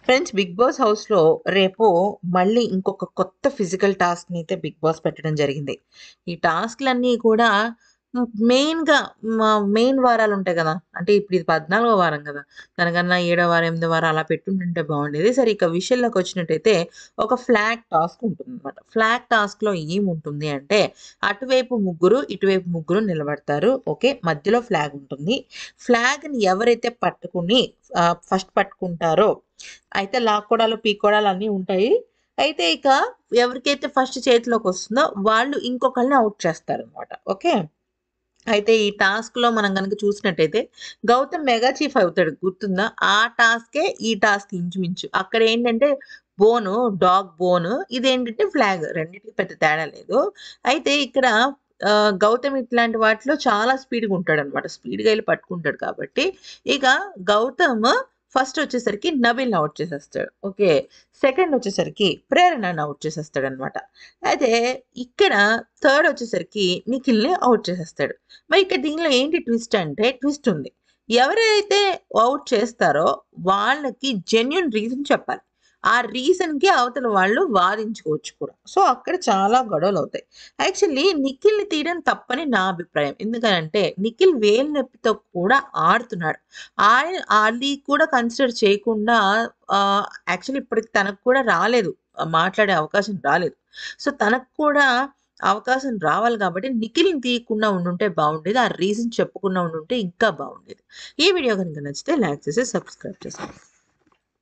Friends, 'big boss' హౌస్‌లో రేపు మళ్ళీ ఇంకొక కొత్త ఫిజికల్ టాస్క్‌ని అయితే 'బిగ్ బాస్' పెట్టడం జరిగింది. ఈ టాస్క్‌లన్నీ కూడా మెయిన్‌గా మెయిన్ వారాలుంటాయి గదా! అంటే ఇప్పుడు ఇది 14వ వారం గదా! దానికన్నా ఏడో వారం, ఎనిమిదో వారం అలా పెట్టుంటుంటే బావుండేది. సరే, ఇక విషయంలోకొచ్చినట్టయితే ఒక ఫ్లాగ్ టాస్క్ ఉంటుందన్నమాట. ఫ్లాగ్ టాస్క్‌లో ఏముంటుంది అంటే, అటువైపు ముగ్గురు, ఇటువైపు ముగ్గురు నిలబడతారు. ఓకే. మధ్యలో ఫ్లాగ్ ఉంటుంది. ఫ్లాగ్‌ని ఎవరైతే పట్టుకొని ఫస్ట్ పట్టుకుంటారో అయితే లాక్కోడాలు, పీక్కోడాలు అన్నీ ఉంటాయి. అయితే ఇక ఎవరికైతే ఫస్ట్ చేతిలోకొస్తుందో వాళ్ళు ఇంకొకళ్ళని ఔట్ చేస్తారనమాట. ఓకే. అయితే ఈ టాస్క్‌లో మనం గనక చూసినట్టయితే గౌతమ్ మెగా చీఫ్ అవుతాడు, గుర్తుందా? ఆ టాస్కే ఈ టాస్క్ ఇంచుమించు. అక్కడేంటంటే బోను, డాగ్ బోను. ఇదేంటంటే ఫ్లాగ్. రెండిటికి పెద్ద తేడా లేదు. అయితే ఇక్కడ గౌతమ్ ఇట్లాంటి వాటిలో చాలా స్పీడ్‌గా ఉంటాడనమాట. స్పీడ్‌గా ఎళ్లి పట్టుకుంటాడు కాబట్టి, ఇక గౌతమ్ ఫస్ట్ వచ్చేసరికి నబీల్‌ని ఔట్ చేసేస్తాడు. ఓకే. సెకండ్ వచ్చేసరికి ప్రేరణని ఔట్ చేసేస్తాడనమాట. అయితే ఇక్కడ థర్డ్ వచ్చేసరికి నిఖిల్‌ని ఔట్ చేసేస్తాడు. మరి ఇక్కడ దీనిలో ఏంటి ట్విస్ట్ అంటే, ట్విస్ట్ ఉంది. ఎవరైతే ఔట్ చేస్తారో వాళ్ళకి జెన్యూన్ రీజన్ చెప్పాలి. ఆ రీజన్‌కి అవతల వాళ్ళు వాదించుకోవచ్చు కూడా. సో, అక్కడ చాలా గొడవలవుతాయి. యాక్చువల్లీ నిఖిల్‌ని తీయడం తప్పని నా అభిప్రాయం. ఎందుకనంటే నిఖిల్ వేలు నొప్పితో కూడా ఆడుతున్నాడు. ఆయన అది కూడా కన్సిడర్ చేయకుండా యాక్చువల్లీ ఇప్పటికి తనకు కూడా రాలేదు. మాట్లాడే అవకాశం రాలేదు. సో, తనకు కూడా అవకాశం రావాలి కాబట్టి నిఖిల్‌ని తీయకుండా ఉండుంటే బావుండేది. ఆ రీజన్ చెప్పకుండా ఉండుంటే ఇంకా బావుండేది. ఈ వీడియో గనుక నచ్చితే లైక్ చేసి సబ్స్క్రైబ్ చేసుకోండి.